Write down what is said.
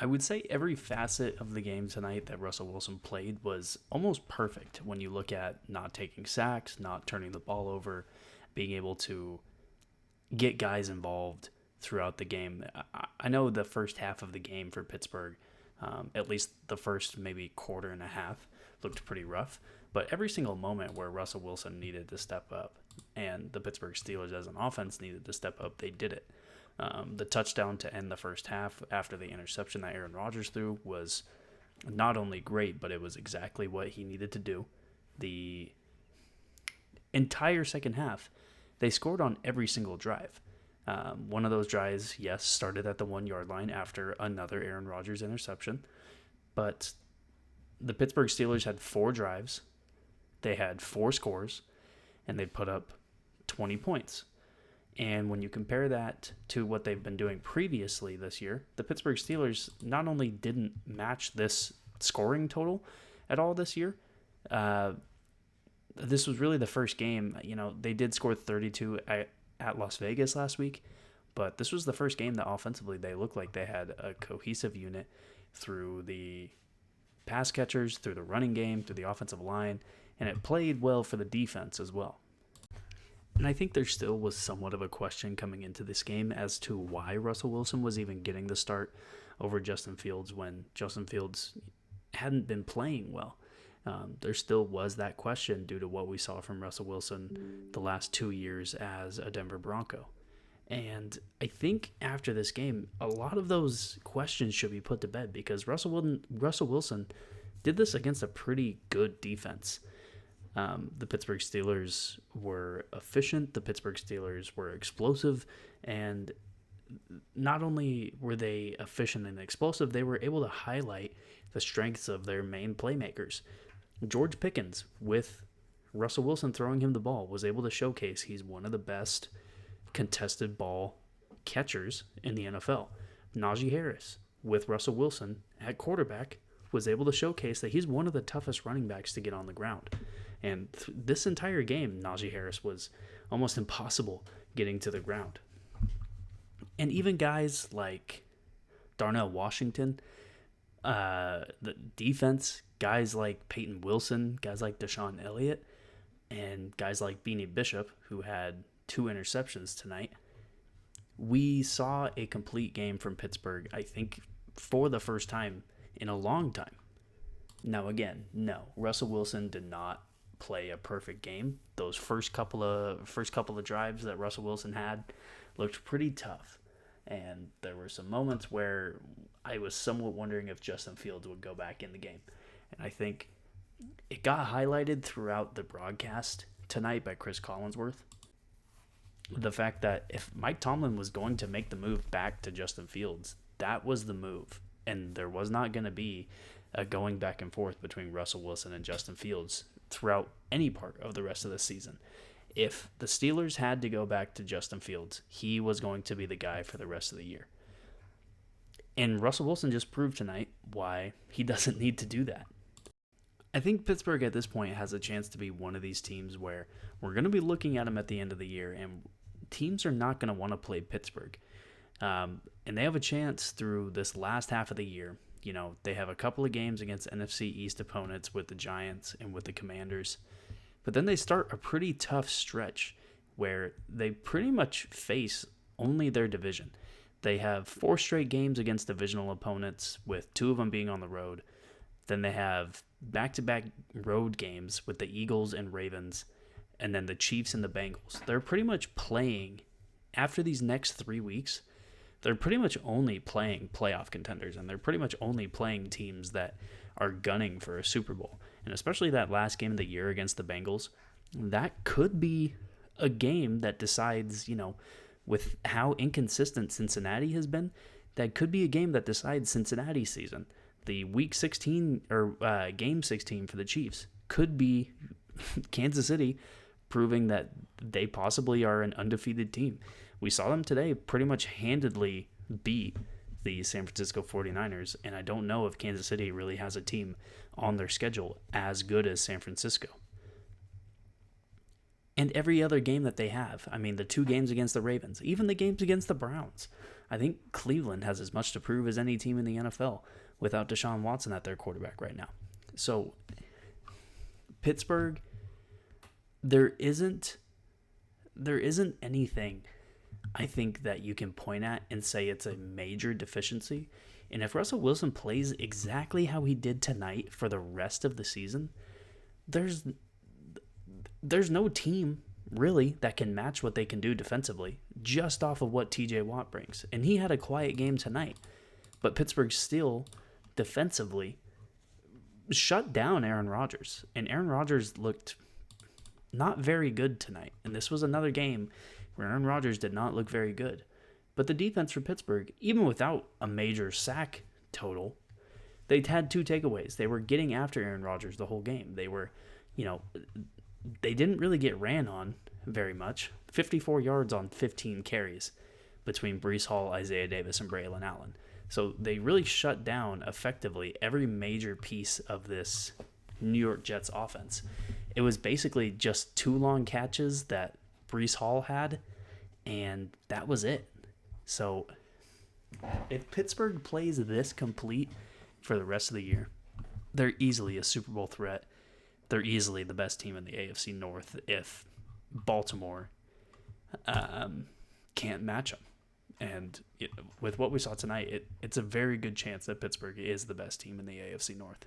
I would say every facet of the game tonight that Russell Wilson played was almost perfect when you look at not taking sacks, not turning the ball over, being able to get guys involved throughout the game. I know the first half of the game for Pittsburgh, at least the first maybe quarter and a half, looked pretty rough. But every single moment where Russell Wilson needed to step up and the Pittsburgh Steelers as an offense needed to step up, they did it. The touchdown to end the first half after the interception that Aaron Rodgers threw was not only great, but it was exactly what he needed to do. The entire second half, they scored on every single drive. One of those drives, yes, started at the 1 yard line after another Aaron Rodgers interception, but the Pittsburgh Steelers had 4 drives, they had 4 scores, and they put up 20 points. And when you compare that to what they've been doing previously this year, the Pittsburgh Steelers not only didn't match this scoring total at all this year, uh, this was really the first game. They did score 32 at Las Vegas last week, but this was the first game that offensively they looked like they had a cohesive unit through the pass catchers, through the running game, through the offensive line, and it played well for the defense as well. And I think there still was somewhat of a question coming into this game as to why Russell Wilson was even getting the start over Justin Fields when Justin Fields hadn't been playing well. There still was that question due to what we saw from Russell Wilson the last 2 years as a Denver Bronco. And I think after this game, a lot of those questions should be put to bed because Russell Wilson did this against a pretty good defense. The Pittsburgh Steelers were efficient, the Pittsburgh Steelers were explosive, and not only were they efficient and explosive, they were able to highlight the strengths of their main playmakers. George Pickens, with Russell Wilson throwing him the ball, was able to showcase he's one of the best contested ball catchers in the NFL. Najee Harris, with Russell Wilson at quarterback, was able to showcase that he's one of the toughest running backs to get on the ground. And this entire game, Najee Harris was almost impossible getting to the ground. And even guys like Darnell Washington, the defense, guys like Peyton Wilson, guys like Deshaun Elliott, and guys like Beanie Bishop, who had 2 interceptions tonight, we saw a complete game from Pittsburgh, I think, for the first time in a long time. Now, again, no, Russell Wilson did not play a perfect game. Those first couple of drives that Russell Wilson had looked pretty tough. And there were some moments where I was somewhat wondering if Justin Fields would go back in the game. And I think it got highlighted throughout the broadcast tonight by Chris Collinsworth. The fact that if Mike Tomlin was going to make the move back to Justin Fields, that was the move. And there was not going to be a going back and forth between Russell Wilson and Justin Fields throughout any part of the rest of the season. If the Steelers had to go back to Justin Fields, he was going to be the guy for the rest of the year. And Russell Wilson just proved tonight why he doesn't need to do that. I think Pittsburgh at this point has a chance to be one of these teams where we're going to be looking at them at the end of the year, and teams are not going to want to play Pittsburgh. And they have a chance through this last half of the year. They have a couple of games against NFC East opponents with the Giants and with the Commanders. But then they start a pretty tough stretch where they pretty much face only their division. They have 4 straight games against divisional opponents, with 2 of them being on the road. Then they have back-to-back road games with the Eagles and Ravens, and then the Chiefs and the Bengals. They're pretty much playing, after these next 3 weeks, they're pretty much only playing playoff contenders, and they're pretty much only playing teams that are gunning for a Super Bowl. And especially that last game of the year against the Bengals, that could be a game that decides, with how inconsistent Cincinnati has been, that could be a game that decides Cincinnati's season. The Week 16 or Game 16 for the Chiefs could be Kansas City proving that they possibly are an undefeated team. We saw them today pretty much handedly beat the San Francisco 49ers, and I don't know if Kansas City really has a team on their schedule as good as San Francisco. And every other game that they have, the 2 games against the Ravens, even the games against the Browns, I think Cleveland has as much to prove as any team in the NFL without Deshaun Watson at their quarterback right now. So Pittsburgh, there isn't anything I think that you can point at and say it's a major deficiency. And if Russell Wilson plays exactly how he did tonight for the rest of the season, there's no team really that can match what they can do defensively just off of what TJ Watt brings. And he had a quiet game tonight, but Pittsburgh still defensively shut down Aaron Rodgers. And Aaron Rodgers looked not very good tonight. And this was another game where Aaron Rodgers did not look very good. But the defense for Pittsburgh, even without a major sack total, they had 2 takeaways. They were getting after Aaron Rodgers the whole game. They were, they didn't really get ran on very much. 54 yards on 15 carries between Breece Hall, Isaiah Davis, and Braylon Allen. So they really shut down effectively every major piece of this New York Jets offense. It was basically just 2 long catches that Breece Hall had, and that was it. So if Pittsburgh plays this complete for the rest of the year, they're easily a Super Bowl threat. They're easily the best team in the AFC North if Baltimore can't match them. And with what we saw tonight, it's a very good chance that Pittsburgh is the best team in the AFC North.